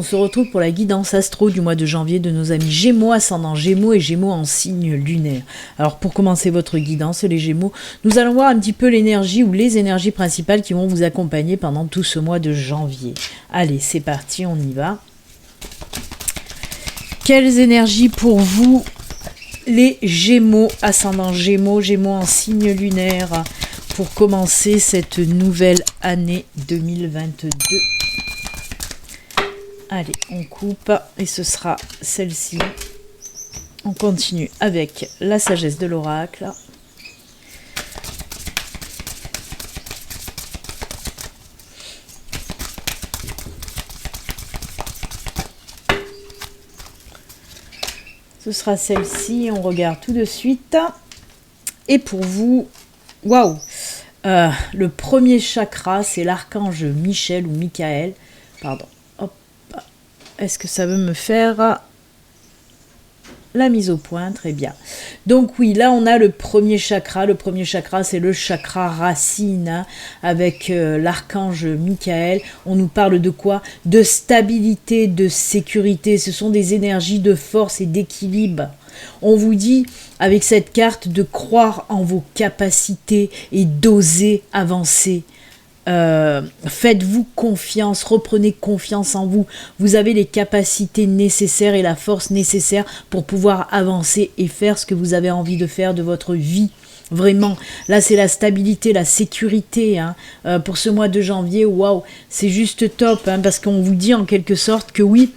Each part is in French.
on se retrouve pour la guidance astro du mois de janvier de nos amis Gémeaux, ascendant Gémeaux et Gémeaux en signe lunaire. Alors pour commencer votre guidance, les Gémeaux, nous allons voir un petit peu l'énergie ou les énergies principales qui vont vous accompagner pendant tout ce mois de janvier. Allez, c'est parti, on y va. Quelles énergies pour vous, les Gémeaux, ascendant Gémeaux, Gémeaux en signe lunaire, pour commencer cette nouvelle année 2022. Allez, on coupe et ce sera celle-ci. On continue avec la sagesse de l'oracle. Ce sera celle-ci, on regarde tout de suite. Et pour vous, waouh, le premier chakra, c'est l'archange Michel ou Michael. Pardon. Est-ce que ça veut me faire la mise au point? Très bien. Donc oui, là on a le premier chakra. Le premier chakra, c'est le chakra racine, hein, avec l'archange Michael. On nous parle de quoi? De stabilité, de sécurité. Ce sont des énergies de force et d'équilibre. On vous dit, avec cette carte, de croire en vos capacités et d'oser avancer. Faites-vous confiance, reprenez confiance en vous. Vous avez les capacités nécessaires et la force nécessaire pour pouvoir avancer et faire ce que vous avez envie de faire de votre vie. Vraiment, là c'est la stabilité, la sécurité, hein. Pour ce mois de janvier. Waouh, c'est juste top, hein, parce qu'on vous dit en quelque sorte que oui,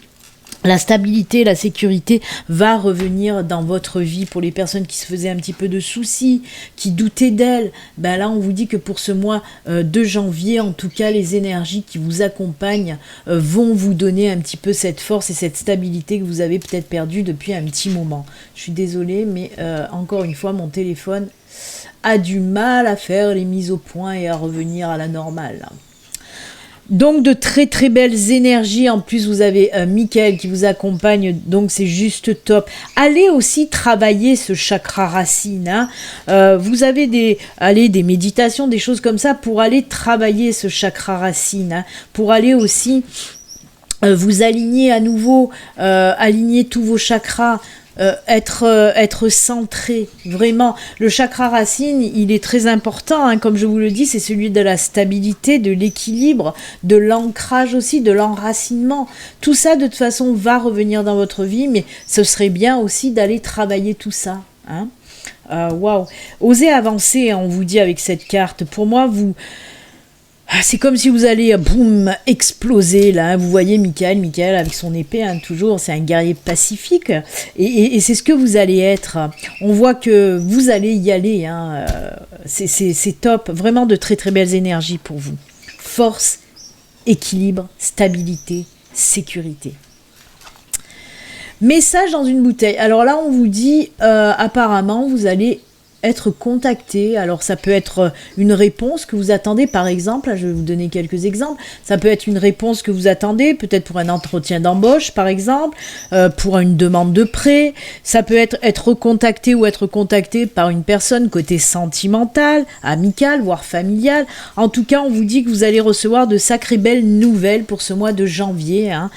la stabilité, la sécurité va revenir dans votre vie. Pour les personnes qui se faisaient un petit peu de soucis, qui doutaient d'elles, ben là on vous dit que pour ce mois de janvier, en tout cas les énergies qui vous accompagnent vont vous donner un petit peu cette force et cette stabilité que vous avez peut-être perdue depuis un petit moment. Je suis désolée, mais encore une fois mon téléphone a du mal à faire les mises au point et à revenir à la normale. Donc de très très belles énergies. En plus vous avez Michael qui vous accompagne, donc c'est juste top. Allez aussi travailler ce chakra racine, hein. Vous avez des méditations, des choses comme ça pour aller travailler ce chakra racine, hein, pour aller aussi vous aligner à nouveau, aligner tous vos chakras. Être centré, vraiment. Le chakra racine, il est très important, hein, comme je vous le dis, c'est celui de la stabilité, de l'équilibre, de l'ancrage aussi, de l'enracinement. Tout ça, de toute façon, va revenir dans votre vie, mais ce serait bien aussi d'aller travailler tout ça, hein. Waouh. Osez avancer, hein, on vous dit avec cette carte. Pour moi, c'est comme si vous allez, boum, exploser, là, hein. Vous voyez Michael avec son épée, hein, toujours, c'est un guerrier pacifique, et c'est ce que vous allez être. On voit que vous allez y aller, hein. C'est top, vraiment de très très belles énergies pour vous. Force, équilibre, stabilité, sécurité. Message dans une bouteille. Alors là, on vous dit, apparemment, vous allez être contacté. Alors ça peut être une réponse que vous attendez, par exemple, là, je vais vous donner quelques exemples. Ça peut être une réponse que vous attendez, peut-être pour un entretien d'embauche, par exemple, pour une demande de prêt. Ça peut être contacté ou être contacté par une personne côté sentimental, amical, voire familial. En tout cas, on vous dit que vous allez recevoir de sacrées belles nouvelles pour ce mois de janvier, hein.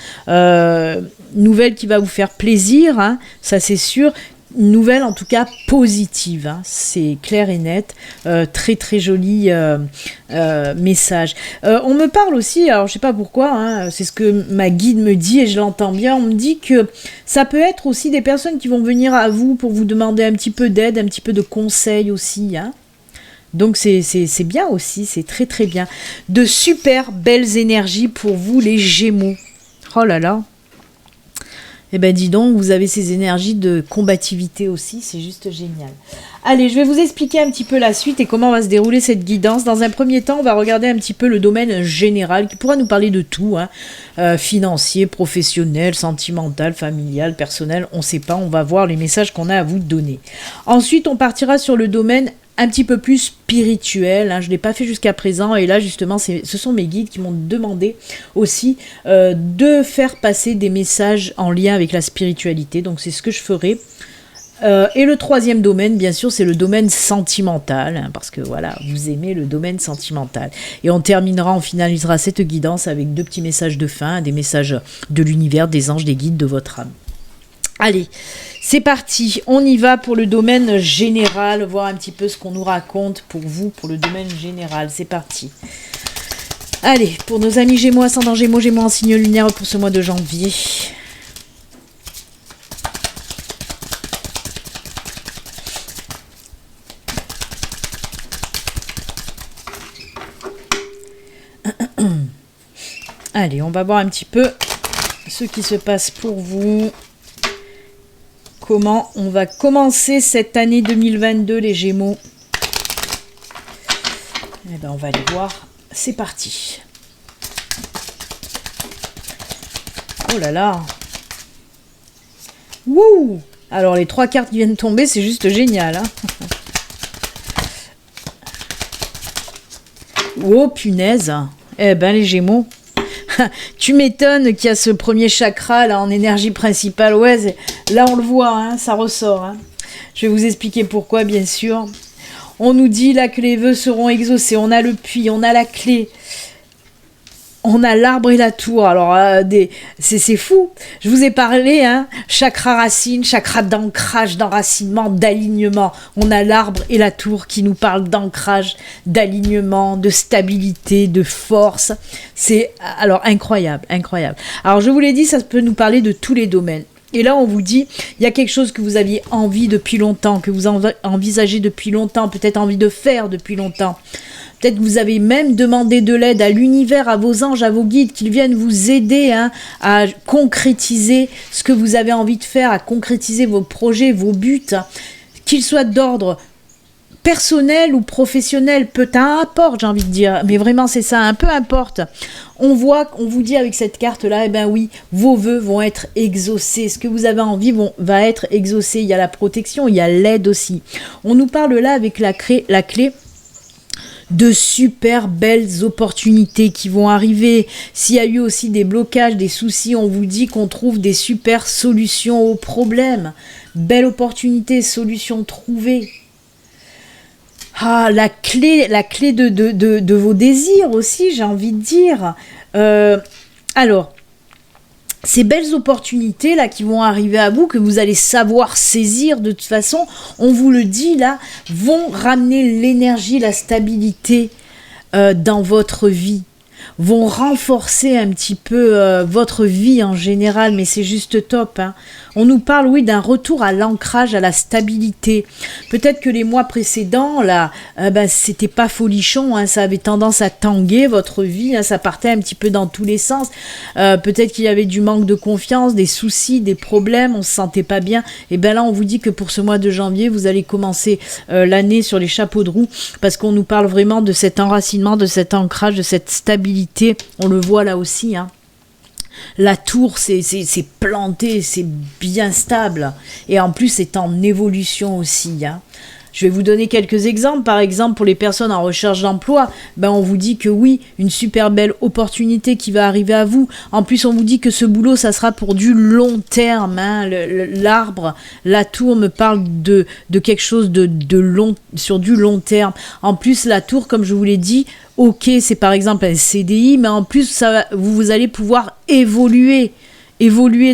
Nouvelle qui va vous faire plaisir, hein, ça c'est sûr. Une nouvelle en tout cas positive, hein, c'est clair et net, très très joli message. On me parle aussi, alors je sais pas pourquoi, hein, c'est ce que ma guide me dit et je l'entends bien, on me dit que ça peut être aussi des personnes qui vont venir à vous pour vous demander un petit peu d'aide, un petit peu de conseils aussi, hein. Donc c'est bien aussi, c'est très très bien. De super belles énergies pour vous les Gémeaux. Oh là là. Eh ben dis donc, vous avez ces énergies de combativité aussi, c'est juste génial. Allez, je vais vous expliquer un petit peu la suite et comment va se dérouler cette guidance. Dans un premier temps, on va regarder un petit peu le domaine général qui pourra nous parler de tout, hein. Financier, professionnel, sentimental, familial, personnel, on ne sait pas, on va voir les messages qu'on a à vous donner. Ensuite, on partira sur le domaine un petit peu plus spirituel, hein. Je ne l'ai pas fait jusqu'à présent et là justement ce sont mes guides qui m'ont demandé aussi de faire passer des messages en lien avec la spiritualité, donc c'est ce que je ferai. Et le troisième domaine, bien sûr, c'est le domaine sentimental, hein, parce que voilà, vous aimez le domaine sentimental. Et on finalisera cette guidance avec 2 petits messages de fin, des messages de l'univers, des anges, des guides de votre âme. Allez, c'est parti, on y va pour le domaine général, voir un petit peu ce qu'on nous raconte pour vous, pour le domaine général, c'est parti. Allez, pour nos amis Gémeaux, ascendant Gémeaux, Gémeaux en signe lunaire pour ce mois de janvier. Allez, on va voir un petit peu ce qui se passe pour vous. Comment on va commencer cette année 2022, les Gémeaux. Eh ben, on va aller voir. C'est parti. Oh là là. Wouh! Alors, les 3 cartes qui viennent tomber, c'est juste génial. Hein. Oh, punaise. Eh ben, les Gémeaux. Tu m'étonnes qu'il y a ce premier chakra là en énergie principale. Ouais, là on le voit, hein, ça ressort. Hein. Je vais vous expliquer pourquoi, bien sûr. On nous dit là que les vœux seront exaucés. On a le puits, on a la clé. On a l'arbre et la tour. Alors, c'est fou. Je vous ai parlé, hein, chakra racine, chakra d'ancrage, d'enracinement, d'alignement. On a l'arbre et la tour qui nous parlent d'ancrage, d'alignement, de stabilité, de force. C'est alors incroyable, incroyable. Alors, je vous l'ai dit, ça peut nous parler de tous les domaines. Et là, on vous dit, il y a quelque chose que vous aviez envie depuis longtemps, que vous envisagez depuis longtemps, peut-être envie de faire depuis longtemps. Peut-être que vous avez même demandé de l'aide à l'univers, à vos anges, à vos guides, qu'ils viennent vous aider, hein, à concrétiser ce que vous avez envie de faire, à concrétiser vos projets, vos buts, qu'ils soient d'ordre personnel ou professionnel, peu importe, j'ai envie de dire, mais vraiment c'est ça, un peu importe. On voit, on vous dit avec cette carte-là, eh ben oui, vos vœux vont être exaucés, ce que vous avez envie va être exaucé. Il y a la protection, il y a l'aide aussi. On nous parle là avec la clé de super belles opportunités qui vont arriver. S'il y a eu aussi des blocages, des soucis, on vous dit qu'on trouve des super solutions aux problèmes. Belle opportunité, solution trouvée. Ah, la clé de vos désirs aussi, j'ai envie de dire. Alors, ces belles opportunités là qui vont arriver à vous, que vous allez savoir saisir de toute façon, on vous le dit là, vont ramener l'énergie, la stabilité dans votre vie, vont renforcer un petit peu votre vie en général, mais c'est juste top. Hein. On nous parle, oui, d'un retour à l'ancrage, à la stabilité. Peut-être que les mois précédents, là, c'était pas folichon, hein, ça avait tendance à tanguer votre vie, hein, ça partait un petit peu dans tous les sens. Peut-être qu'il y avait du manque de confiance, des soucis, des problèmes, on se sentait pas bien. Et bien là, on vous dit que pour ce mois de janvier, vous allez commencer l'année sur les chapeaux de roue, parce qu'on nous parle vraiment de cet enracinement, de cet ancrage, de cette stabilité. On le voit là aussi, hein. La tour, c'est planté, c'est bien stable. Et en plus, c'est en évolution aussi. Hein. Je vais vous donner quelques exemples. Par exemple, pour les personnes en recherche d'emploi, on vous dit que oui, une super belle opportunité qui va arriver à vous. En plus, on vous dit que ce boulot, ça sera pour du long terme. Hein. L'arbre, la tour me parle de quelque chose de long, sur du long terme. En plus, la tour, comme je vous l'ai dit, ok, c'est par exemple un CDI, mais en plus, vous allez pouvoir évoluer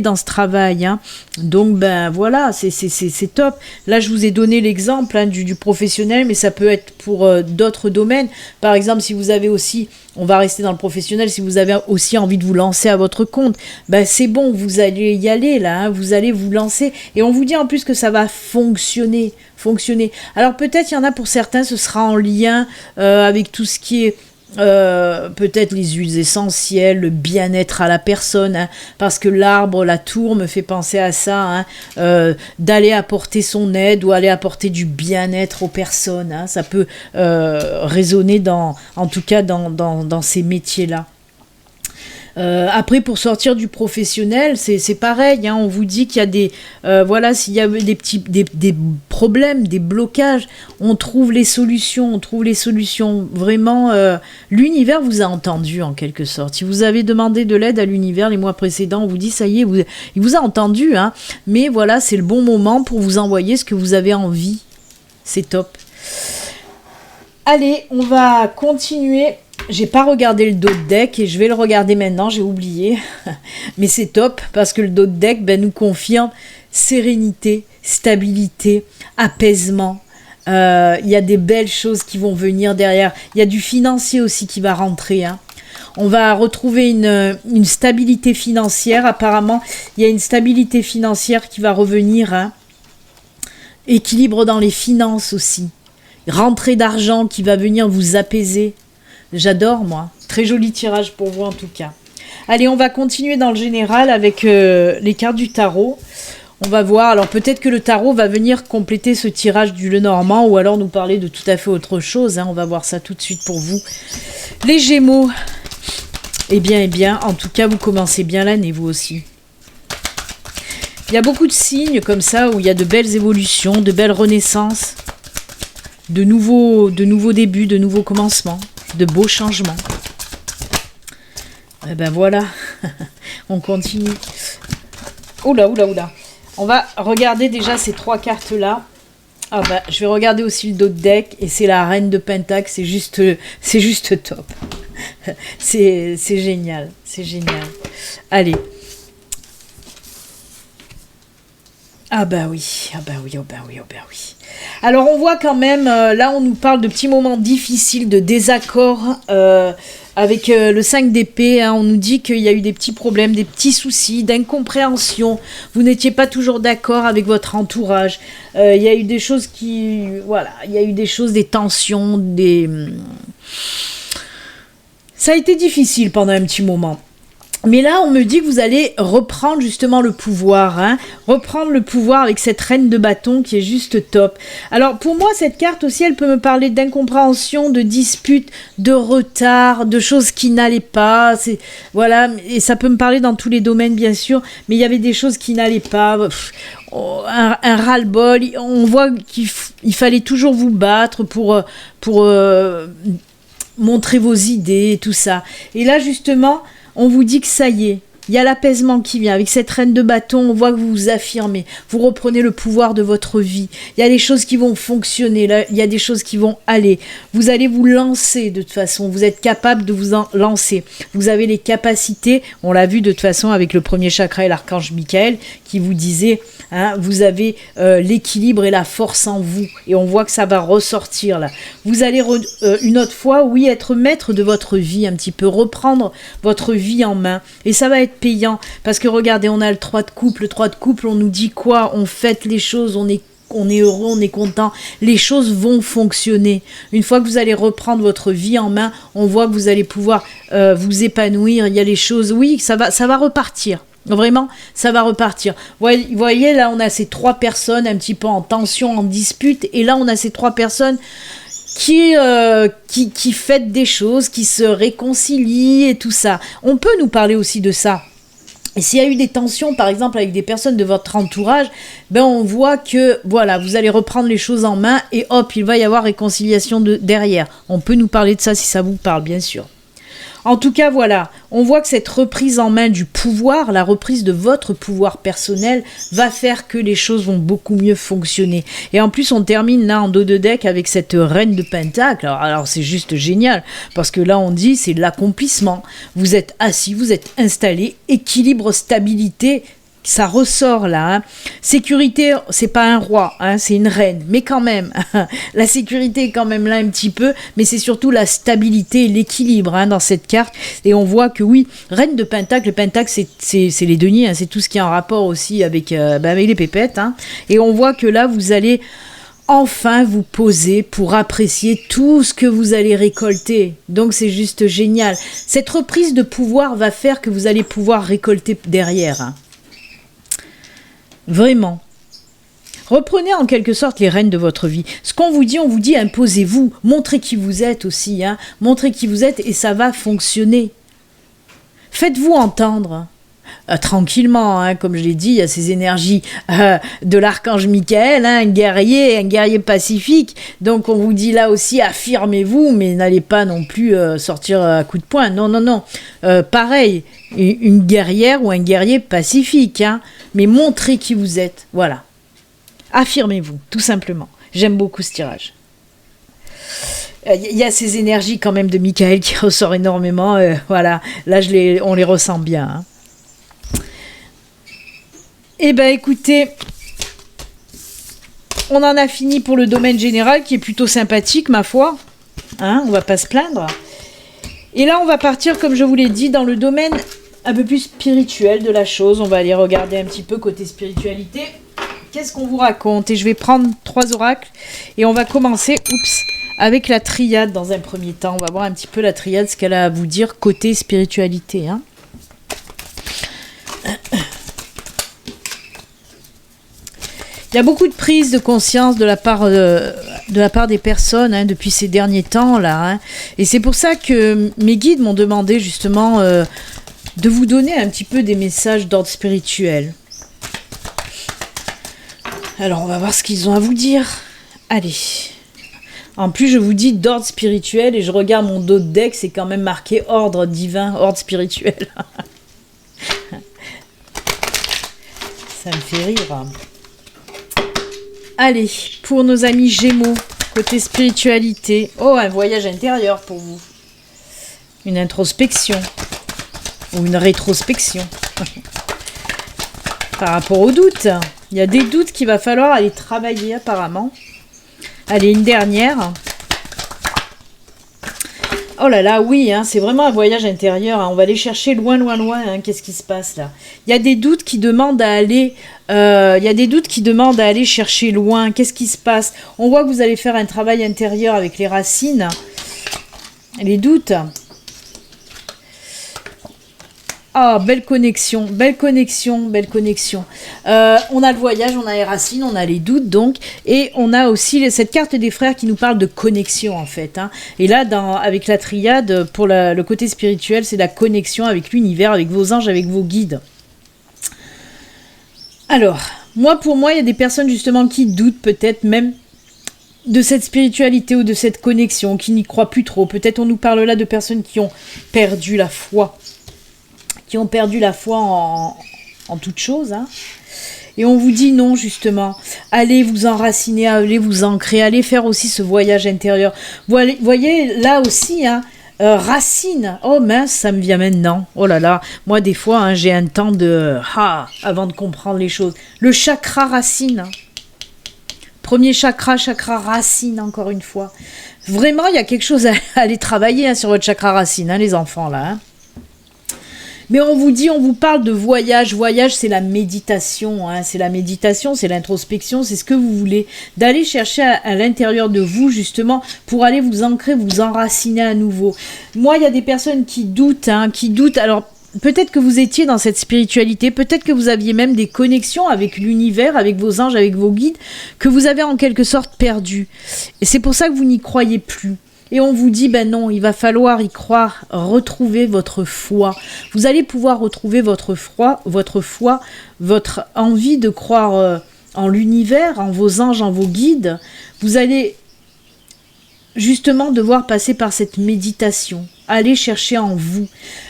dans ce travail. Hein. Donc, voilà, c'est top. Là, je vous ai donné l'exemple du professionnel, mais ça peut être pour d'autres domaines. Par exemple, si vous avez aussi, on va rester dans le professionnel, si vous avez aussi envie de vous lancer à votre compte, c'est bon, vous allez y aller, là, hein, vous allez vous lancer. Et on vous dit en plus que ça va fonctionner. Alors, peut-être, il y en a pour certains, ce sera en lien avec tout ce qui est peut-être les huiles essentielles, le bien-être à la personne, hein, parce que l'arbre, la tour me fait penser à ça, hein, d'aller apporter son aide ou aller apporter du bien-être aux personnes. Hein, ça peut résonner en tout cas dans ces métiers-là. Après, pour sortir du professionnel, c'est pareil, hein, on vous dit qu'il y a des... voilà, s'il y a des problèmes, des blocages, on trouve les solutions, Vraiment, l'univers vous a entendu, en quelque sorte. Si vous avez demandé de l'aide à l'univers les mois précédents, on vous dit, ça y est, il vous a entendu, hein. Mais voilà, c'est le bon moment pour vous envoyer ce que vous avez envie. C'est top. Allez, on va continuer. J'ai pas regardé le dos de deck et je vais le regarder maintenant, j'ai oublié. Mais c'est top parce que le dos de deck nous confirme sérénité, stabilité, apaisement. Il y a des belles choses qui vont venir derrière. Il y a du financier aussi qui va rentrer. Hein. On va retrouver une stabilité financière. Apparemment, il y a une stabilité financière qui va revenir. Hein. Équilibre dans les finances aussi. Rentrée d'argent qui va venir vous apaiser. J'adore, moi. Très joli tirage pour vous, en tout cas. Allez, on va continuer dans le général avec les cartes du tarot. On va voir. Alors, peut-être que le tarot va venir compléter ce tirage du Lenormand ou alors nous parler de tout à fait autre chose. Hein. On va voir ça tout de suite pour vous. Les Gémeaux. Eh bien, en tout cas, vous commencez bien l'année, vous aussi. Il y a beaucoup de signes comme ça où il y a de belles évolutions, de belles renaissances, de nouveaux débuts, de nouveaux commencements, de beaux changements. Et ben voilà, on continue. Oula. On va regarder déjà ces 3 cartes-là. Ah bah, je vais regarder aussi le dos de deck et c'est la Reine de Pentacle, c'est juste top. C'est génial, c'est génial. Allez. Ah bah oui. Alors on voit quand même, là on nous parle de petits moments difficiles, de désaccords avec le 5 d'épée. Hein, on nous dit qu'il y a eu des petits problèmes, des petits soucis, d'incompréhension. Vous n'étiez pas toujours d'accord avec votre entourage. Il y a eu des choses des tensions, Ça a été difficile pendant un petit moment. Mais là, on me dit que vous allez reprendre justement le pouvoir, hein, reprendre le pouvoir avec cette reine de bâton qui est juste top. Alors pour moi, cette carte aussi, elle peut me parler d'incompréhension, de disputes, de retard, de choses qui n'allaient pas. Voilà, et ça peut me parler dans tous les domaines bien sûr, mais il y avait des choses qui n'allaient pas. Un ras-le-bol. On voit qu'il fallait toujours vous battre pour montrer vos idées et tout ça. Et là justement, on vous dit que ça y est, il y a l'apaisement qui vient. Avec cette reine de bâton, on voit que vous vous affirmez. Vous reprenez le pouvoir de votre vie. Il y a des choses qui vont fonctionner. Là, il y a des choses qui vont aller. Vous allez vous lancer de toute façon. Vous êtes capable de vous en lancer. Vous avez les capacités. On l'a vu de toute façon avec le premier chakra et l'archange Michael qui vous disait, hein, vous avez l'équilibre et la force en vous. Et on voit que ça va ressortir là. Vous allez une autre fois, oui, être maître de votre vie un petit peu. Reprendre votre vie en main. Et ça va être payant, parce que regardez, on a le 3 de couple, on nous dit quoi? On fête les choses, on est heureux, on est content, les choses vont fonctionner. Une fois que vous allez reprendre votre vie en main, on voit que vous allez pouvoir vous épanouir, il y a les choses, oui, ça va repartir. Vraiment, ça va repartir. Vous voyez, là, on a ces 3 personnes un petit peu en tension, en dispute, et là, on a ces 3 personnes qui fêtent des choses, qui se réconcilient et tout ça. On peut nous parler aussi de ça. Et s'il y a eu des tensions, par exemple, avec des personnes de votre entourage, on voit que, voilà, vous allez reprendre les choses en main et hop, il va y avoir réconciliation derrière. On peut nous parler de ça si ça vous parle, bien sûr. En tout cas, voilà, on voit que cette reprise en main du pouvoir, la reprise de votre pouvoir personnel, va faire que les choses vont beaucoup mieux fonctionner. Et en plus, on termine là en dos de deck avec cette reine de Pentacle. Alors c'est juste génial, parce que là, on dit, c'est l'accomplissement. Vous êtes assis, vous êtes installé, équilibre, stabilité, ça ressort là. Hein. Sécurité, c'est pas un roi, hein, c'est une reine. Mais quand même, la sécurité est quand même là un petit peu. Mais c'est surtout la stabilité et l'équilibre hein, dans cette carte. Et on voit que oui, reine de Pentacle, le Pentacle c'est les deniers. Hein, c'est tout ce qui est en rapport aussi avec les pépettes. Hein. Et on voit que là, vous allez enfin vous poser pour apprécier tout ce que vous allez récolter. Donc c'est juste génial. Cette reprise de pouvoir va faire que vous allez pouvoir récolter derrière. Hein. Vraiment. Reprenez en quelque sorte les rênes de votre vie. Ce qu'on vous dit, on vous dit imposez-vous. Montrez qui vous êtes aussi. Hein. Montrez qui vous êtes et ça va fonctionner. Faites-vous entendre. Tranquillement, hein, comme je l'ai dit, il y a ces énergies de l'archange Michael, hein, un guerrier pacifique. Donc on vous dit là aussi, affirmez-vous, mais n'allez pas non plus sortir à coups de poing. Non, non, non. Pareil, une guerrière ou un guerrier pacifique, hein, mais montrez qui vous êtes. Voilà. Affirmez-vous, tout simplement. J'aime beaucoup ce tirage. Il y a ces énergies quand même de Michael qui ressort énormément. Voilà, là on les ressent bien. Hein. Eh bien écoutez, on en a fini pour le domaine général qui est plutôt sympathique ma foi. Hein, on va pas se plaindre. Et là on va partir comme je vous l'ai dit dans le domaine un peu plus spirituel de la chose. On va aller regarder un petit peu côté spiritualité. Qu'est-ce qu'on vous raconte? Et je vais prendre 3 oracles et on va commencer avec la triade dans un premier temps. On va voir un petit peu la triade, ce qu'elle a à vous dire côté spiritualité. Hein. Il y a beaucoup de prise de conscience de la part des personnes hein, depuis ces derniers temps là. Hein. Et c'est pour ça que mes guides m'ont demandé justement de vous donner un petit peu des messages d'ordre spirituel. Alors on va voir ce qu'ils ont à vous dire. Allez. En plus je vous dis d'ordre spirituel et je regarde mon dos de deck, c'est quand même marqué ordre divin, ordre spirituel. Ça me fait rire. Allez, pour nos amis Gémeaux, côté spiritualité. Oh, un voyage intérieur pour vous. Une introspection. Ou une rétrospection. Par rapport aux doutes. Il y a des doutes qu'il va falloir aller travailler apparemment. Allez, une dernière. Oh là là, oui, hein, c'est vraiment un voyage intérieur. Hein. On va aller chercher loin, loin, loin. Hein, qu'est-ce qui se passe là? Il y a des doutes qui demandent à aller. Chercher loin. Qu'est-ce qui se passe? On voit que vous allez faire un travail intérieur avec les racines. Les doutes. Ah, belle connexion, belle connexion, belle connexion. On a le voyage, on a les racines, on a les doutes donc, et on a aussi cette carte des frères qui nous parle de connexion en fait. Hein. Et là, avec la triade, pour le côté spirituel, c'est la connexion avec l'univers, avec vos anges, avec vos guides. Alors, pour moi, il y a des personnes justement qui doutent peut-être même de cette spiritualité ou de cette connexion, qui n'y croient plus trop. Peut-être on nous parle là de personnes qui ont perdu la foi. Qui ont perdu la foi en toute chose. Hein. Et on vous dit non, justement. Allez vous enraciner, allez vous ancrer, allez faire aussi ce voyage intérieur. Voyez, là aussi, hein, racine. Oh mince, ça me vient maintenant. Oh là là, moi des fois, hein, j'ai un temps avant de comprendre les choses. Le chakra racine. Hein. Premier chakra racine, encore une fois. Vraiment, il y a quelque chose à aller travailler hein, sur votre chakra racine, hein, les enfants, là. Hein. Mais on vous parle de voyage. Voyage, c'est la méditation. Hein. C'est la méditation, c'est l'introspection, c'est ce que vous voulez. D'aller chercher à l'intérieur de vous, justement, pour aller vous ancrer, vous enraciner à nouveau. Moi, il y a des personnes qui doutent. Hein, Alors, peut-être que vous étiez dans cette spiritualité, peut-être que vous aviez même des connexions avec l'univers, avec vos anges, avec vos guides, que vous avez en quelque sorte perdu. Et c'est pour ça que vous n'y croyez plus. Et on vous dit, ben non, il va falloir y croire, retrouver votre foi. Vous allez pouvoir retrouver votre foi, votre envie de croire en l'univers, en vos anges, en vos guides. Vous allez justement devoir passer par cette méditation, aller chercher en vous.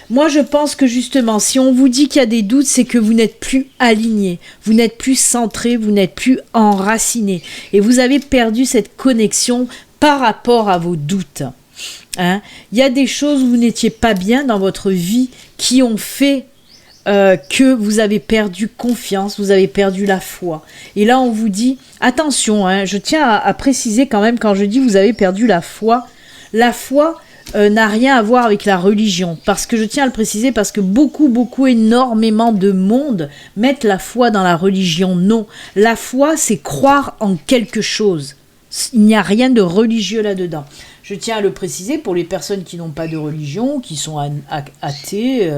Moi, je pense que justement, si on vous dit qu'il y a des doutes, c'est que vous n'êtes plus aligné, vous n'êtes plus centré, vous n'êtes plus enraciné. Et vous avez perdu cette connexion par rapport à vos doutes. Hein. Il y a des choses où vous n'étiez pas bien dans votre vie qui ont fait que vous avez perdu confiance, vous avez perdu la foi. Et là, on vous dit, attention, hein, je tiens à préciser quand même, quand je dis vous avez perdu la foi n'a rien à voir avec la religion. Parce que je tiens à le préciser, parce que énormément de monde mettent la foi dans la religion. Non, la foi, c'est croire en quelque chose. Il n'y a rien de religieux là-dedans. Je tiens à le préciser pour les personnes qui n'ont pas de religion, qui sont athées,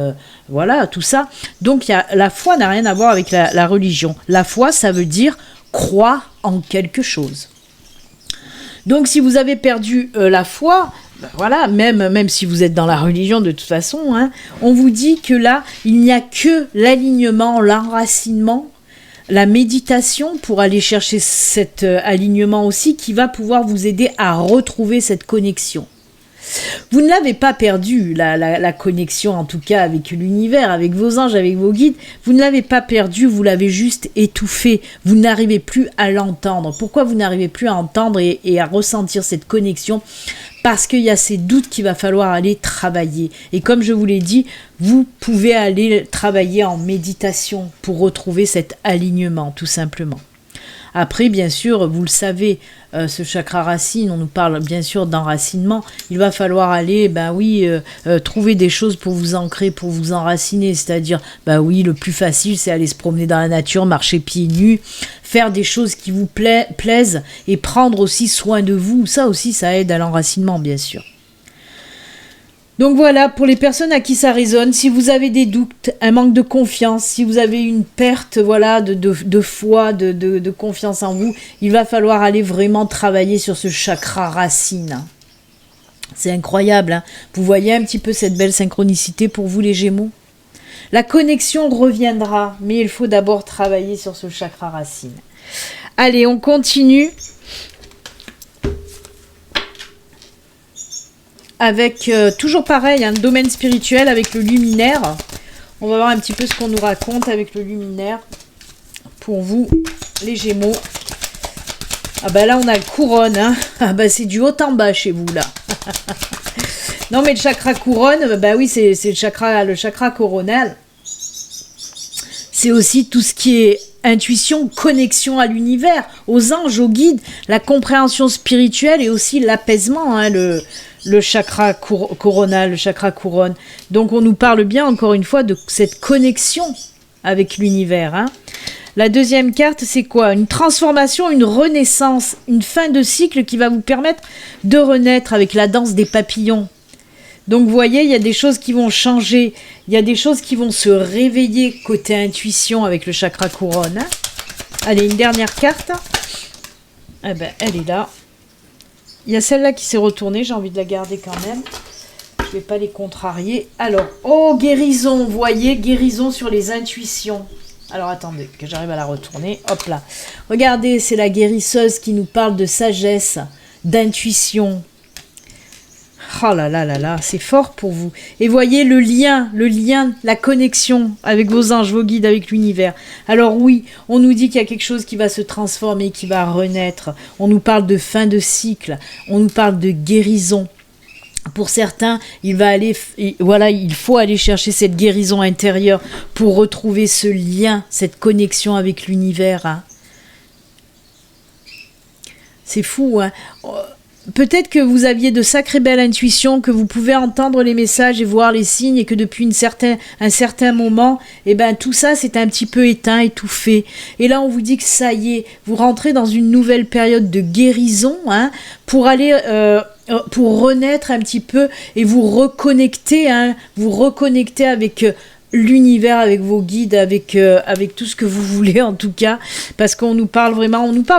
voilà, tout ça. Donc la foi n'a rien à voir avec la religion. La foi, ça veut dire croire en quelque chose. Donc si vous avez perdu la foi, ben voilà, même si vous êtes dans la religion de toute façon, hein, on vous dit que là, il n'y a que l'alignement, l'enracinement, la méditation pour aller chercher cet alignement aussi qui va pouvoir vous aider à retrouver cette connexion. Vous ne l'avez pas perdu, la connexion en tout cas avec l'univers, avec vos anges, avec vos guides. Vous ne l'avez pas perdu, vous l'avez juste étouffé. Vous n'arrivez plus à l'entendre. Pourquoi vous n'arrivez plus à entendre et à ressentir cette connexion ? Parce qu'il y a ces doutes qu'il va falloir aller travailler. Et comme je vous l'ai dit, vous pouvez aller travailler en méditation pour retrouver cet alignement, tout simplement. Après, bien sûr, vous le savez, ce chakra racine, on nous parle bien sûr d'enracinement. Il va falloir aller, trouver des choses pour vous ancrer, pour vous enraciner. C'est-à-dire, le plus facile, c'est aller se promener dans la nature, marcher pieds nus, faire des choses qui vous plaisent et prendre aussi soin de vous. Ça aussi, ça aide à l'enracinement, bien sûr. Donc voilà, pour les personnes à qui ça résonne, si vous avez des doutes, un manque de confiance, si vous avez une perte de foi, de confiance en vous, il va falloir aller vraiment travailler sur ce chakra racine. C'est incroyable, hein. Vous voyez un petit peu cette belle synchronicité pour vous les Gémeaux ? La connexion reviendra, mais il faut d'abord travailler sur ce chakra racine. Allez, on continue. Avec, toujours pareil, un domaine spirituel avec le luminaire. On va voir un petit peu ce qu'on nous raconte avec le luminaire. Pour vous, les Gémeaux. Ah là, on a le couronne. Hein. C'est du haut en bas chez vous, là. Non, mais le chakra couronne, oui, c'est le chakra coronal. C'est aussi tout ce qui est intuition, connexion à l'univers, aux anges, aux guides, la compréhension spirituelle et aussi l'apaisement, hein, le chakra coronal, le chakra couronne. Donc on nous parle bien encore une fois de cette connexion avec l'univers. Hein. La deuxième carte, c'est quoi ? Une transformation, une renaissance, une fin de cycle qui va vous permettre de renaître avec la danse des papillons. Donc vous voyez, il y a des choses qui vont changer, il y a des choses qui vont se réveiller côté intuition avec le chakra couronne. Hein. Allez, une dernière carte. Elle est là. Il y a celle-là qui s'est retournée, j'ai envie de la garder quand même. Je ne vais pas les contrarier. Alors, guérison, vous voyez, guérison sur les intuitions. Alors, attendez, que j'arrive à la retourner. Hop là. Regardez, c'est la guérisseuse qui nous parle de sagesse, d'intuition. Oh là là là là, c'est fort pour vous. Et voyez le lien, la connexion avec vos anges, vos guides, avec l'univers. Alors oui, on nous dit qu'il y a quelque chose qui va se transformer, qui va renaître. On nous parle de fin de cycle, on nous parle de guérison. Pour certains, il faut aller chercher cette guérison intérieure pour retrouver ce lien, cette connexion avec l'univers. Hein. C'est fou, hein. Peut-être que vous aviez de sacrées belles intuitions, que vous pouvez entendre les messages et voir les signes et que depuis un certain moment, tout ça c'est un petit peu éteint, étouffé. Et là on vous dit que ça y est, vous rentrez dans une nouvelle période de guérison, hein, pour aller pour renaître un petit peu et vous reconnecter avec l'univers, avec vos guides, avec tout ce que vous voulez en tout cas, parce qu'on nous parle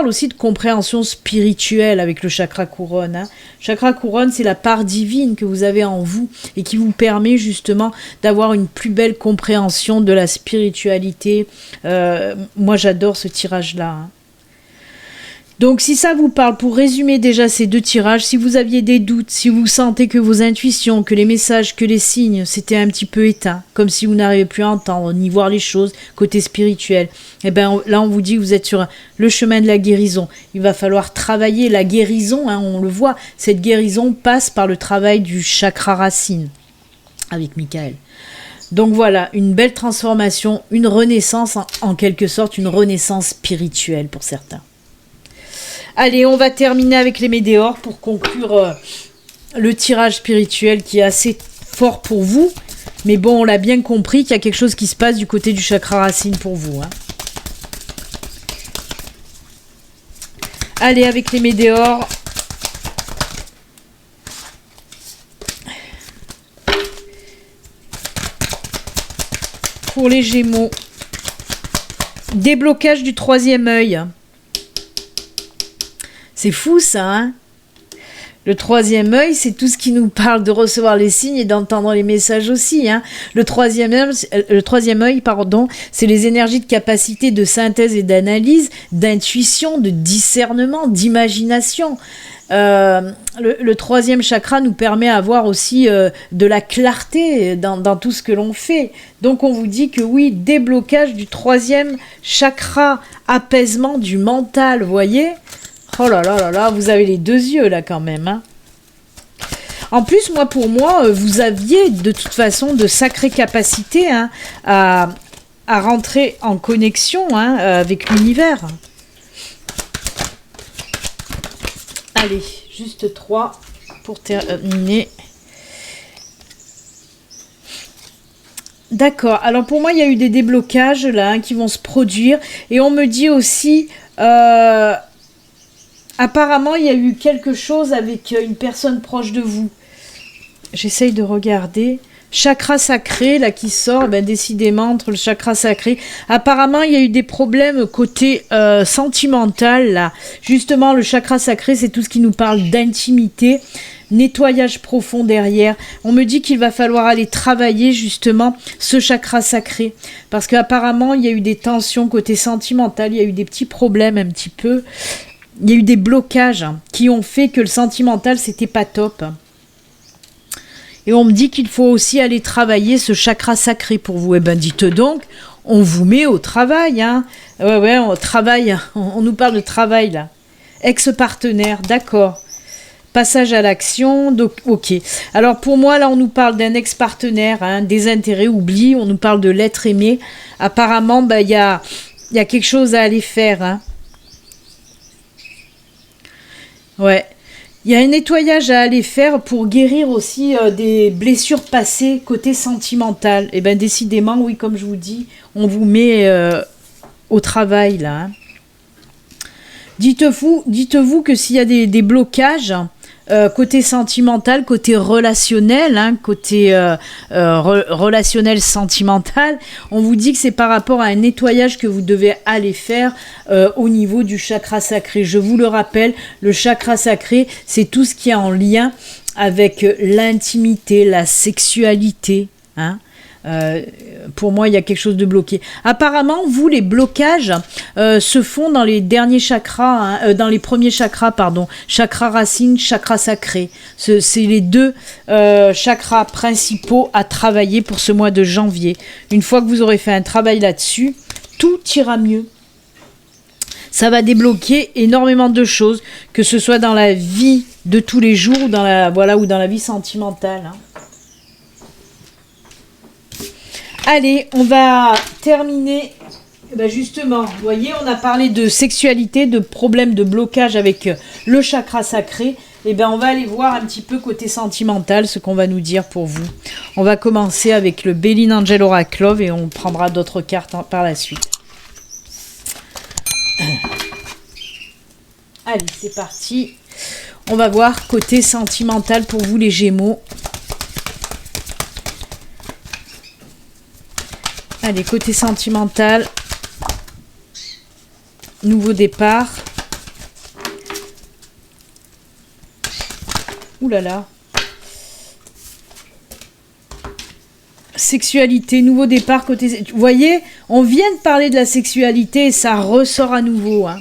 aussi de compréhension spirituelle avec le chakra couronne. Hein. Chakra couronne, c'est la part divine que vous avez en vous et qui vous permet justement d'avoir une plus belle compréhension de la spiritualité. Moi, j'adore ce tirage-là. Hein. Donc si ça vous parle, pour résumer déjà ces deux tirages, si vous aviez des doutes, si vous sentez que vos intuitions, que les messages, que les signes, c'était un petit peu éteint, comme si vous n'arrivez plus à entendre ni voir les choses côté spirituel, là on vous dit que vous êtes sur le chemin de la guérison. Il va falloir travailler la guérison, hein, on le voit, cette guérison passe par le travail du chakra racine avec Michael. Donc voilà, une belle transformation, une renaissance, en quelque sorte, une renaissance spirituelle pour certains. Allez, on va terminer avec les météores pour conclure le tirage spirituel qui est assez fort pour vous. Mais bon, on l'a bien compris qu'il y a quelque chose qui se passe du côté du chakra racine pour vous. Hein. Allez, avec les météores. Pour les Gémeaux. Déblocage du troisième œil. C'est fou ça, hein ? Le troisième œil, c'est tout ce qui nous parle de recevoir les signes et d'entendre les messages aussi. Hein. Le troisième œil, pardon, c'est les énergies de capacité de synthèse et d'analyse, d'intuition, de discernement, d'imagination. Le troisième chakra nous permet d'avoir aussi de la clarté dans tout ce que l'on fait. Donc on vous dit que oui, déblocage du troisième chakra, apaisement du mental, vous voyez ? Oh là là là là, vous avez les deux yeux là quand même. Hein. En plus, pour moi, vous aviez de toute façon de sacrées capacités hein, à rentrer en connexion hein, avec l'univers. Allez, juste 3 pour terminer. D'accord. Alors pour moi, il y a eu des déblocages là hein, qui vont se produire. Et on me dit aussi... apparemment, il y a eu quelque chose avec une personne proche de vous. J'essaye de regarder. Chakra sacré, là, qui sort, ben, décidément, entre le chakra sacré. Apparemment, il y a eu des problèmes côté sentimental, là. Justement, le chakra sacré, c'est tout ce qui nous parle d'intimité, nettoyage profond derrière. On me dit qu'il va falloir aller travailler, justement, ce chakra sacré. Parce qu'apparemment, il y a eu des tensions côté sentimental, il y a eu des petits problèmes un petit peu. Il y a eu des blocages qui ont fait que le sentimental, c'était pas top. Et on me dit qu'il faut aussi aller travailler ce chakra sacré pour vous. Eh ben, dites donc, on vous met au travail. Hein. Ouais, on travaille. On nous parle de travail, là. Ex-partenaire, d'accord. Passage à l'action, donc, ok. Alors, pour moi, là, on nous parle d'un ex-partenaire, hein, des intérêts, oublie. On nous parle de l'être aimé. Apparemment, ben, y a quelque chose à aller faire, hein. Ouais. Il y a un nettoyage à aller faire pour guérir aussi des blessures passées côté sentimental. Et bien décidément, oui, comme je vous dis, on vous met au travail là. Hein. Dites-vous que s'il y a des blocages côté sentimental, côté relationnel, hein, côté relationnel sentimental, on vous dit que c'est par rapport à un nettoyage que vous devez aller faire au niveau du chakra sacré. Je vous le rappelle, le chakra sacré, c'est tout ce qui est en lien avec l'intimité, la sexualité, hein. Pour moi, il y a quelque chose de bloqué. Apparemment, vous, les blocages se font dans les derniers chakras, hein, dans les premiers chakras, pardon. Chakra racine, chakra sacré. C'est les deux chakras principaux à travailler pour ce mois de janvier. Une fois que vous aurez fait un travail là-dessus, tout ira mieux. Ça va débloquer énormément de choses, que ce soit dans la vie de tous les jours, ou dans la vie sentimentale. Hein. Allez, on va terminer. Ben justement, vous voyez, on a parlé de sexualité, de problèmes de blocage avec le chakra sacré. Et ben, on va aller voir un petit peu côté sentimental ce qu'on va nous dire pour vous. On va commencer avec le Béline Angel Oracle Love et on prendra d'autres cartes par la suite. Allez, c'est parti. On va voir côté sentimental pour vous les Gémeaux. Allez, côté sentimental, nouveau départ. Ouh là là. Sexualité, nouveau départ côté... Vous voyez, on vient de parler de la sexualité et ça ressort à nouveau. Hein.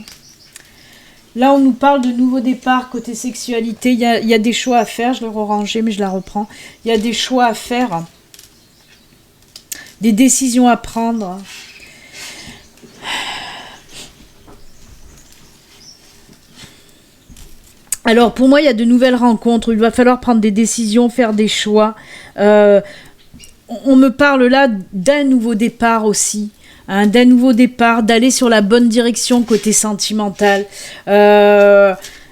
Là, on nous parle de nouveau départ côté sexualité. Il y a des choix à faire. Je l'ai rangé, mais je la reprends. Il y a des choix à faire. Des décisions à prendre. Alors, pour moi, il y a de nouvelles rencontres. Il va falloir prendre des décisions, faire des choix. On me parle là d'un nouveau départ aussi. Hein, d'un nouveau départ, d'aller sur la bonne direction côté sentimental.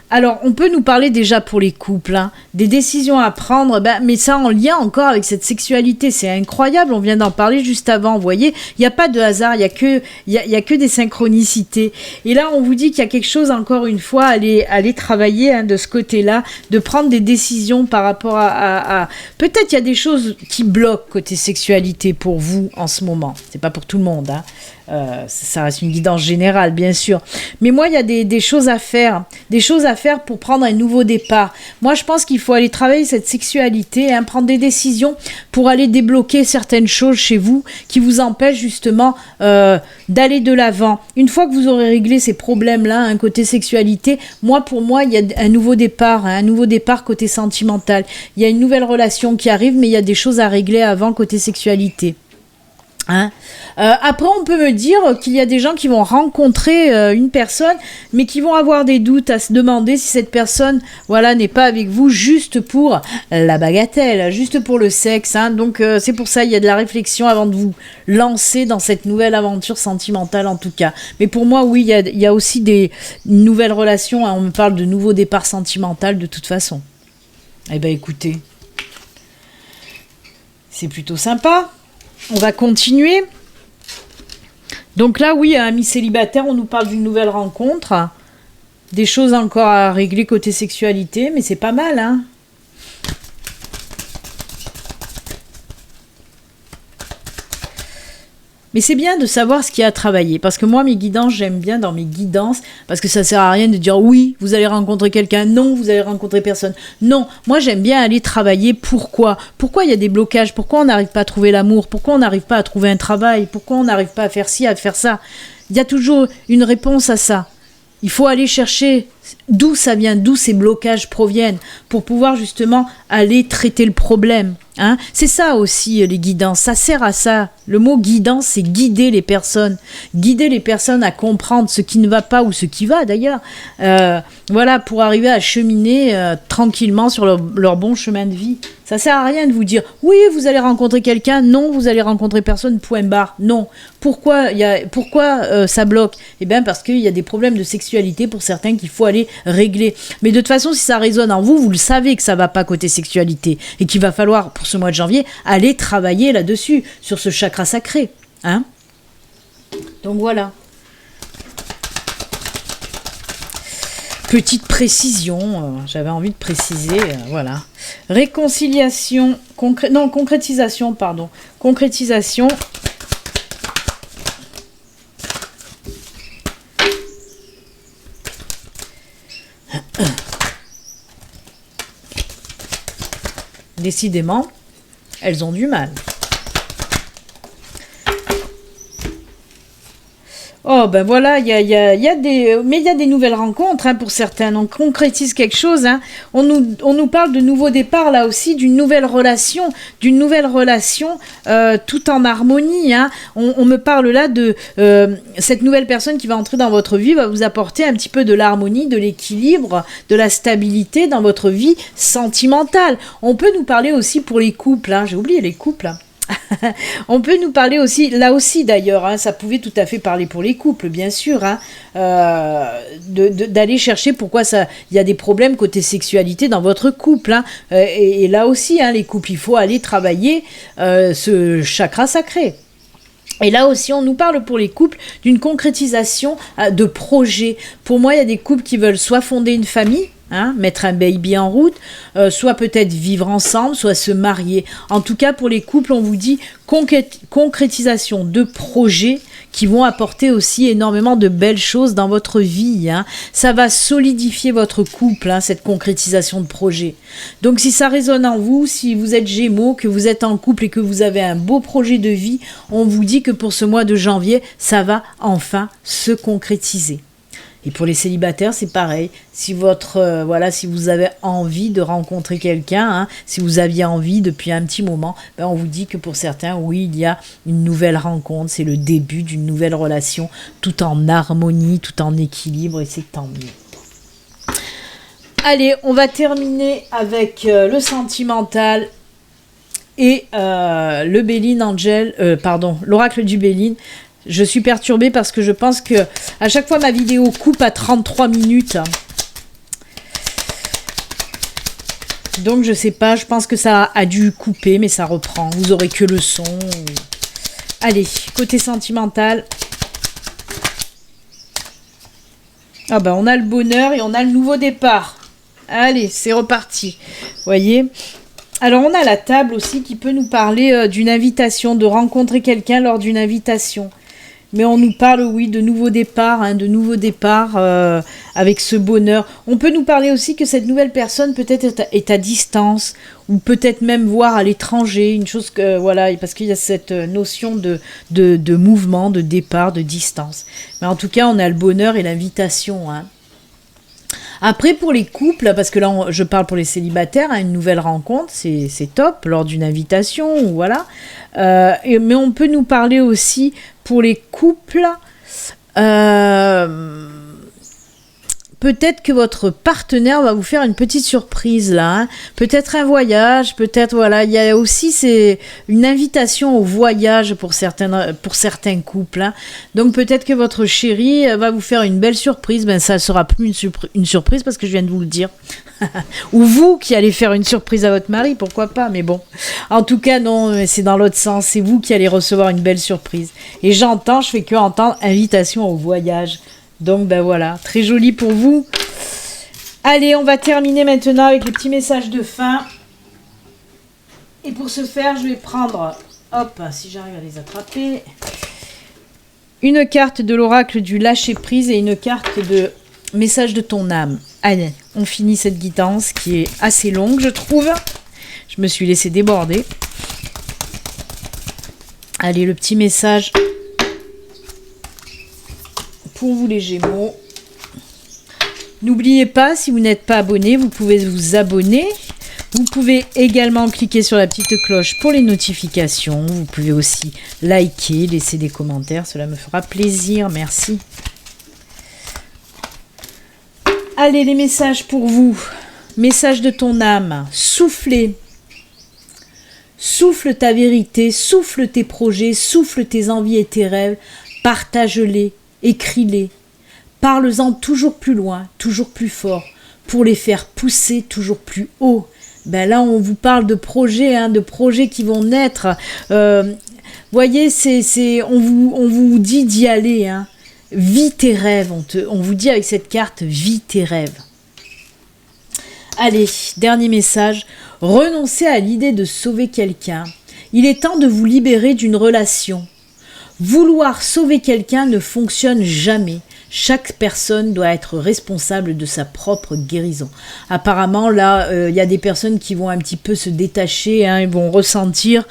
Alors, on peut nous parler déjà pour les couples, hein, des décisions à prendre, mais ça en lien encore avec cette sexualité, c'est incroyable, on vient d'en parler juste avant, vous voyez, il n'y a pas de hasard, il y a que des synchronicités. Et là, on vous dit qu'il y a quelque chose, encore une fois, aller travailler hein, de ce côté-là, de prendre des décisions par rapport à... Peut-être il y a des choses qui bloquent côté sexualité pour vous en ce moment, c'est pas pour tout le monde, hein. Ça reste une guidance générale, bien sûr. Mais moi, il y a des choses à faire. Des choses à faire pour prendre un nouveau départ. Moi, je pense qu'il faut aller travailler cette sexualité, hein, prendre des décisions pour aller débloquer certaines choses chez vous qui vous empêchent justement d'aller de l'avant. Une fois que vous aurez réglé ces problèmes-là, un côté sexualité, pour moi, il y a un nouveau départ, hein, un nouveau départ côté sentimental. Il y a une nouvelle relation qui arrive, mais il y a des choses à régler avant côté sexualité. Hein. Après, on peut me dire qu'il y a des gens qui vont rencontrer une personne, mais qui vont avoir des doutes à se demander si cette personne, n'est pas avec vous juste pour la bagatelle, juste pour le sexe. Hein. Donc, c'est pour ça il y a de la réflexion avant de vous lancer dans cette nouvelle aventure sentimentale, en tout cas. Mais pour moi, oui, il y a aussi des nouvelles relations. Hein. On me parle de nouveaux départs sentimental de toute façon. Eh ben, écoutez, c'est plutôt sympa. On va continuer. Donc là, oui, amis célibataires, on nous parle d'une nouvelle rencontre. Des choses encore à régler côté sexualité, mais c'est pas mal, hein. Mais c'est bien de savoir ce qu'il y a à travailler. Parce que moi, mes guidances, j'aime bien dans mes guidances. Parce que ça sert à rien de dire oui, vous allez rencontrer quelqu'un. Non, vous allez rencontrer personne. Non, moi, j'aime bien aller travailler. Pourquoi il y a des blocages? Pourquoi on n'arrive pas à trouver l'amour? Pourquoi on n'arrive pas à trouver un travail? Pourquoi on n'arrive pas à faire ci, à faire ça? Il y a toujours une réponse à ça. Il faut aller chercher d'où ça vient, d'où ces blocages proviennent, pour pouvoir justement aller traiter le problème. Hein. C'est ça aussi les guidances, ça sert à ça. Le mot guidance, c'est guider les personnes à comprendre ce qui ne va pas ou ce qui va d'ailleurs. Pour arriver à cheminer tranquillement sur leur bon chemin de vie. Ça sert à rien de vous dire oui, vous allez rencontrer quelqu'un, non, vous allez rencontrer personne, point barre. Non. Pourquoi ça bloque? Eh bien parce qu'il y a des problèmes de sexualité pour certains qu'il faut aller régler. Mais de toute façon, si ça résonne en vous, vous le savez que ça va pas côté sexualité et qu'il va falloir pour ce mois de janvier aller travailler là-dessus, sur ce chakra sacré. Hein? Donc voilà. Petite précision, j'avais envie de préciser, voilà. Réconciliation, concrétisation, pardon. Concrétisation. Décidément, elles ont du mal. Oh ben voilà, il y a des nouvelles rencontres, hein, pour certains. On concrétise quelque chose. Hein. On nous parle de nouveaux départs là aussi, d'une nouvelle relation tout en harmonie. Hein. On me parle là de cette nouvelle personne qui va entrer dans votre vie, va vous apporter un petit peu de l'harmonie, de l'équilibre, de la stabilité dans votre vie sentimentale. On peut nous parler aussi pour les couples. Hein. J'ai oublié les couples. Hein. On peut nous parler aussi, là aussi d'ailleurs, hein, ça pouvait tout à fait parler pour les couples, bien sûr, hein, d'aller chercher pourquoi il y a des problèmes côté sexualité dans votre couple. Hein, et là aussi, hein, les couples, il faut aller travailler ce chakra sacré. Et là aussi, on nous parle pour les couples d'une concrétisation de projets. Pour moi, il y a des couples qui veulent soit fonder une famille, hein, mettre un baby en route, soit peut-être vivre ensemble, soit se marier. En tout cas, pour les couples, on vous dit concrétisation de projets qui vont apporter aussi énormément de belles choses dans votre vie. Hein. Ça va solidifier votre couple, hein, cette concrétisation de projet. Donc si ça résonne en vous, si vous êtes Gémeaux, que vous êtes en couple et que vous avez un beau projet de vie, on vous dit que pour ce mois de janvier, ça va enfin se concrétiser. Et pour les célibataires, c'est pareil. Si si vous avez envie de rencontrer quelqu'un, hein, si vous aviez envie depuis un petit moment, on vous dit que pour certains, oui, il y a une nouvelle rencontre, c'est le début d'une nouvelle relation, tout en harmonie, tout en équilibre, et c'est tant mieux. Allez, on va terminer avec le sentimental et le Béline Angel, l'oracle du Béline. Je suis perturbée parce que je pense que à chaque fois ma vidéo coupe à 33 minutes. Donc je sais pas, je pense que ça a dû couper, mais ça reprend. Vous aurez que le son. Allez, côté sentimental. Ah ben on a le bonheur et on a le nouveau départ. Allez, c'est reparti. Voyez ? Alors on a la table aussi qui peut nous parler d'une invitation, de rencontrer quelqu'un lors d'une invitation. Mais on nous parle, oui, de nouveaux départs, hein, de nouveaux départs avec ce bonheur. On peut nous parler aussi que cette nouvelle personne peut-être est à distance, ou peut-être même voir à l'étranger, une chose que, voilà, parce qu'il y a cette notion de mouvement, de départ, de distance. Mais en tout cas, on a le bonheur et l'invitation, hein. Après, pour les couples, parce que là, je parle pour les célibataires, hein, une nouvelle rencontre, c'est top, lors d'une invitation, ou voilà. Mais on peut nous parler aussi pour les couples. Peut-être que votre partenaire va vous faire une petite surprise là, hein. Peut-être un voyage, peut-être voilà, il y a aussi une invitation au voyage pour certains couples, hein. Donc peut-être que votre chéri va vous faire une belle surprise, ben ça sera plus une surprise parce que je viens de vous le dire. Ou vous qui allez faire une surprise à votre mari, pourquoi pas, mais bon. En tout cas non, c'est dans l'autre sens, c'est vous qui allez recevoir une belle surprise. Et je fais que entendre invitation au voyage. Donc ben voilà, très joli pour vous. Allez, on va terminer maintenant avec les petits messages de fin. Et pour ce faire, je vais prendre, hop, si j'arrive à les attraper, une carte de l'oracle du lâcher prise et une carte de message de ton âme. Allez, on finit cette guidance qui est assez longue, je trouve. Je me suis laissé déborder. Allez, le petit message pour vous les Gémeaux. N'oubliez pas, si vous n'êtes pas abonné, vous pouvez vous abonner. Vous pouvez également cliquer sur la petite cloche pour les notifications. Vous pouvez aussi liker, laisser des commentaires. Cela me fera plaisir. Merci. Allez, les messages pour vous. Message de ton âme. Soufflez. Souffle ta vérité, souffle tes projets, souffle tes envies et tes rêves. Partage-les. Écris-les, parle-en toujours plus loin, toujours plus fort, pour les faire pousser toujours plus haut. Ben là, on vous parle de projets, hein, de projets qui vont naître. Voyez, on vous dit d'y aller. Hein. Vis tes rêves, on vous dit avec cette carte, vis tes rêves. Allez, dernier message. Renoncez à l'idée de sauver quelqu'un. Il est temps de vous libérer d'une relation. Vouloir sauver quelqu'un ne fonctionne jamais. Chaque personne doit être responsable de sa propre guérison. Apparemment, là, y a des personnes qui vont un petit peu se détacher, hein, ils vont ressentir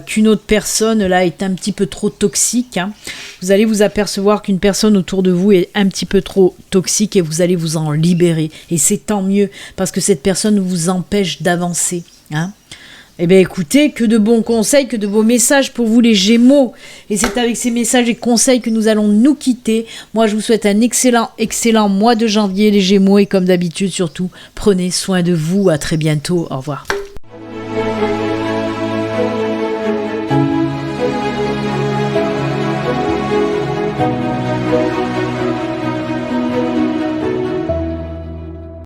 qu'une autre personne là est un petit peu trop toxique. Hein. Vous allez vous apercevoir qu'une personne autour de vous est un petit peu trop toxique et vous allez vous en libérer. Et c'est tant mieux parce que cette personne vous empêche d'avancer. Hein. Eh bien écoutez, que de bons conseils, que de beaux messages pour vous les Gémeaux. Et c'est avec ces messages et conseils que nous allons nous quitter. Moi je vous souhaite un excellent mois de janvier les Gémeaux. Et comme d'habitude surtout, prenez soin de vous. À très bientôt. Au revoir.